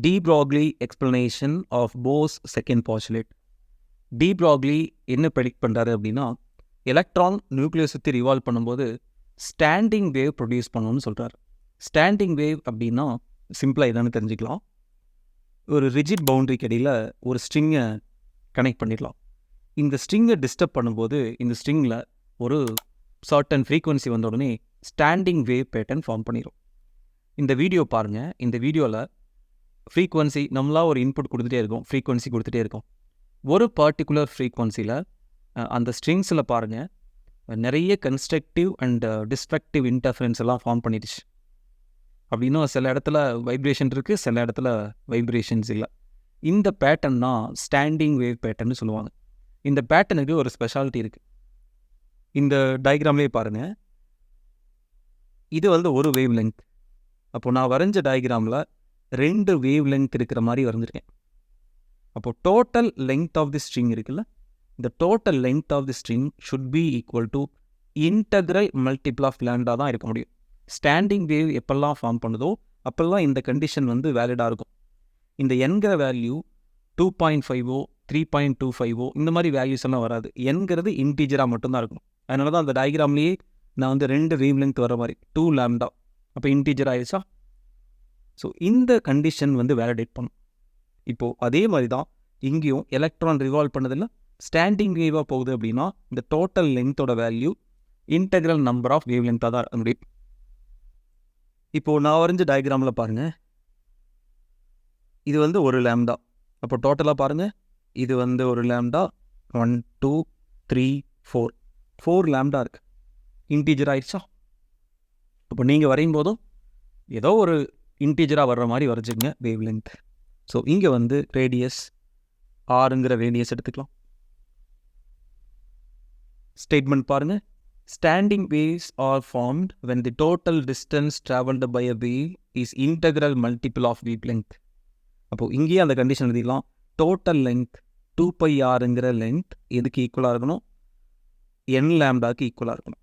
de Broglie explanation of Bohr's second postulate. de Broglie என்ன predict பண்ணுறாரு அப்படின்னா, electron nucleus சுற்றி ரிவால்வ் பண்ணும்போது ஸ்டாண்டிங் வேவ் ப்ரொடியூஸ் பண்ணணும்னு சொல்கிறார். ஸ்டாண்டிங் வேவ் அப்படின்னா சிம்பிளாக என்னன்னு தெரிஞ்சுக்கலாம். ஒரு ரிஜிட் பவுண்டரிக்கு இடையில் ஒரு ஸ்ட்ரிங்கை கனெக்ட் பண்ணிடலாம். இந்த ஸ்ட்ரிங்கை டிஸ்டர்ப் பண்ணும்போது இந்த ஸ்ட்ரிங்கில் ஒரு சர்டன் ஃப்ரீக்வன்சி வந்த உடனே ஸ்டாண்டிங் வேவ் பேட்டர்ன் ஃபார்ம் பண்ணிடும். இந்த வீடியோ பாருங்கள். இந்த வீடியோவில் ஃப்ரீக்வன்சி நம்மளாக ஒரு இன்புட் கொடுத்துட்டே இருக்கோம், ஃப்ரீக்வன்சி கொடுத்துட்டே இருக்கோம். ஒரு பர்டிகுலர் ஃப்ரீக்வன்சியில் அந்த ஸ்ட்ரிங்ஸில் பாருங்கள் நிறைய கன்ஸ்ட்ரக்டிவ் அண்ட் டிஸ்ட்ரக்டிவ் இன்டர்ஃபரன்ஸ் எல்லாம் ஃபார்ம் பண்ணிடுச்சு. அப்படின்னா சில இடத்துல வைப்ரேஷன் இருக்குது, சில இடத்துல வைப்ரேஷன்ஸ் இல்லை. இந்த பேட்டர்ன் தான் ஸ்டாண்டிங் வேவ் பேட்டர்ன்னு சொல்லுவாங்க. இந்த பேட்டர்னுக்கு ஒரு ஸ்பெஷாலிட்டி இருக்குது. இந்த டயக்ராம்லேயே பாருங்கள், இது ஒரு வேவ் லென்த். அப்போது நான் வரைஞ்ச டயக்ராமில் 2 வேவ் லென்த் இருக்கிற மாதிரி வரைஞ்சிருக்கேன். அப்போது total length of the string இருக்குல்ல, இந்த total length of the string should be equal to integral multiple of lambda தான் இருக்க முடியும். ஸ்டாண்டிங் வேவ் எப்பெல்லாம் ஃபார்ம் பண்ணுதோ அப்போல்லாம் இந்த கண்டிஷன் வேலிடாக இருக்கும். இந்த என்கிற வேல்யூ 2.5 3.25 இந்த மாதிரி வேல்யூஸ் எல்லாம் வராது. என்கிறது இன்டீஜராக மட்டும்தான் இருக்கும். அதனால தான் அந்த டயக்ராம்லேயே நான் 2 வேவ் லென்த் வர மாதிரி 2 லேம்டா, அப்போ இன்டீஜர் ஆயிடுச்சா. ஸோ இந்த கண்டிஷன் வேலிடேட் பண்ணும். இப்போது அதே மாதிரி தான் இங்கேயும் எலக்ட்ரான் ரிவால்வ் பண்ணதில்லை, ஸ்டாண்டிங் வேவாக போகுது அப்படின்னா இந்த டோட்டல் லென்த்தோட value integral number of wave லென்த்தாக தான் இருக்க முடியும். இப்போது நான் வரைஞ்ச டயக்ராமில் பாருங்கள், இது 1 லேம்டா. அப்போ டோட்டலாக பாருங்கள், இது 1 லேம்டா, 1 2 3 4 லேம்டா இருக்குது. இன்டீஜர் ஆயிடுச்சா. அப்போ நீங்கள் வரையும் போதும் ஏதோ ஒரு இன்டீஜராக வர்ற மாதிரி வரைஞ்சிங்க வேவ் லென்த். ஸோ இங்கே ரேடியஸ் ஆறுங்கிற ரேடியஸ் எடுத்துக்கலாம். ஸ்டேட்மெண்ட் பாருங்கள், standing waves R formed when the total distance traveled by a wave is integral multiple of wave length. அப்போது இங்கேயே அந்த கண்டிஷன் எழுதிக்கலாம். டோட்டல் லென்த் 2πrங்கிற லென்த் எதுக்கு ஈக்குவலாக இருக்கணும், n லேம்டாக்கு ஈக்குவலாக இருக்கணும்.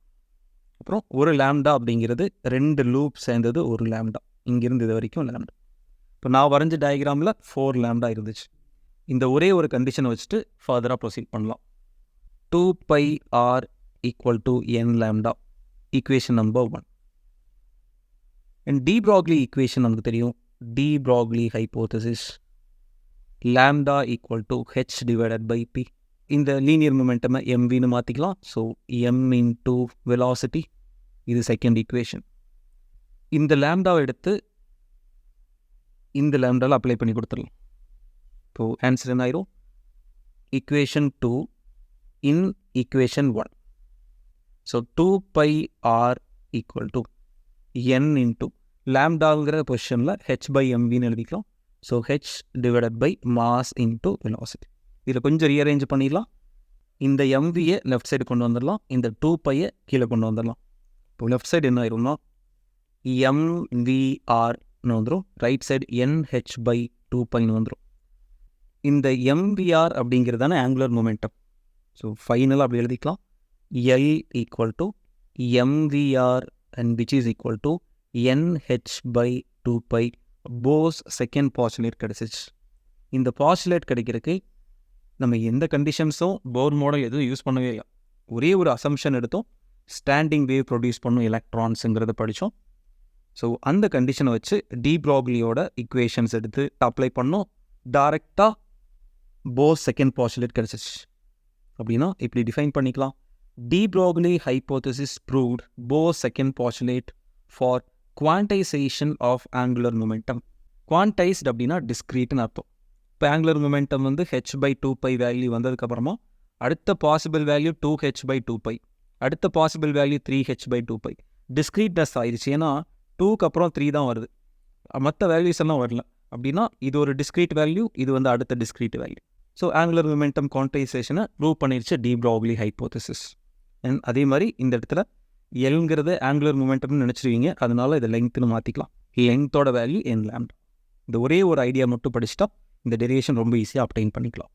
அப்புறம் 1 லேம்டா அப்படிங்கிறது 2 லூப் சேர்ந்தது 1 லேம்டா. இங்கிருந்து இது வரைக்கும் லேம்டா. இப்போ நான் வரைஞ்ச டயக்ராமில் 4 லேம்டா இருந்துச்சு. இந்த ஒரே ஒரு கண்டிஷனை வச்சுட்டு ஃபர்தராக ப்ரொசீட் பண்ணலாம். 2πr equal to n lambda, equation number 1. And de Broglie equation நமக்கு தெரியும். de Broglie hypothesis lambda equal to h divided by p. இந்த லீனியர் மொமெண்டம் mvன்னு மாற்றிக்கலாம். ஸோ m இன்டூ வெலாசிட்டி, இது செகண்ட் ஈக்குவேஷன். இந்த லேம்டாவை எடுத்து இந்த லேம்டாவில் அப்ளை பண்ணி கொடுத்துடலாம். இப்போது ஆன்சர் என்ன ஆயிரும், equation 2 in equation 1. So 2πr equal to n into லேம்டாங்கிற பொசிஷனில் h/mvன்னு எழுதிக்கலாம். So h divided by mass into velocity. இதில் கொஞ்சம் ரீஅரேஞ்ச் பண்ணிடலாம். இந்த mvயை லெஃப்ட் சைடு கொண்டு வந்துடலாம், இந்த 2πயை கீழே கொண்டு வந்துடலாம். இப்போ லெஃப்ட் சைடு என்ன ஆயிரும்னா mvrன்னு வந்துடும், ரைட் சைடு nh/2πன்னு வந்துடும். இந்த mvr அப்படிங்கிறதான ஆங்குலர் மொமெண்டம். ஸோ ஃபைனலாக அப்படி எழுதிக்கலாம். L equal to mvr and which is equal to nh/2π. Bohr's second postulate கிடச்சிச்சு. இந்த பாஸ்டுலேட் கிடைக்கிறதுக்கு நம்ம எந்த கண்டிஷன்ஸும் போர் மாடல் எதுவும் யூஸ் பண்ணவே இல்லை. ஒரே ஒரு அசம்ஷன் எடுத்தோம், ஸ்டாண்டிங் வேவ் ப்ரொடியூஸ் பண்ணும் எலக்ட்ரான்ஸுங்கிறத படித்தோம். ஸோ அந்த கண்டிஷனை வச்சு de Broglieயோட ஈக்குவேஷன்ஸ் எடுத்து அப்ளை பண்ணோம். டைரெக்டாக போஸ் செகண்ட் பாஸ்டுலேட் கிடச்சிச்சு. அப்படின்னா இப்படி டிஃபைன் பண்ணிக்கலாம். de Broglie hypothesis proved Bohr's second postulate for quantization of angular momentum. Quantized அப்படின்னா டிஸ்க்ரீட்னு அர்த்தம். இப்போ ஆங்குலர் மொமெண்டம் h/2π வேல்யூ வந்ததுக்கப்புறமா அடுத்த பாசிபிள் வேல்யூ 2h/2π, அடுத்த பாசிபிள் வேல்யூ 3h/2π. டிஸ்க்ரீட்னஸ் ஆயிடுச்சு, ஏன்னா 2க்கு அப்புறம் 3 தான் வருது, மற்ற வேல்யூஸ் எல்லாம் வரல. அப்படின்னா இது ஒரு டிஸ்க்ரீட் வேல்யூ, இது அடுத்த discrete value. So angular momentum குவான்டைசேஷனை ப்ரூவ் பண்ணிடுச்சு de Broglie ஹைப்போதசிஸ். அண்ட் அதே மாதிரி இந்த இடத்துல எல்ங்கிறது ஆங்குலர் மொமெண்டம்னு நினச்சிருவீங்க, அதனால இதை லென்த்னு மாற்றிக்கலாம். லென்த்தோட வேல்யூ n லேம்டா. இந்த ஒரே ஒரு ஐடியா மட்டும் படிச்சுட்டா இந்த டெரிவேஷன் ரொம்ப ஈஸியாக அப்டைன் பண்ணிக்கலாம்.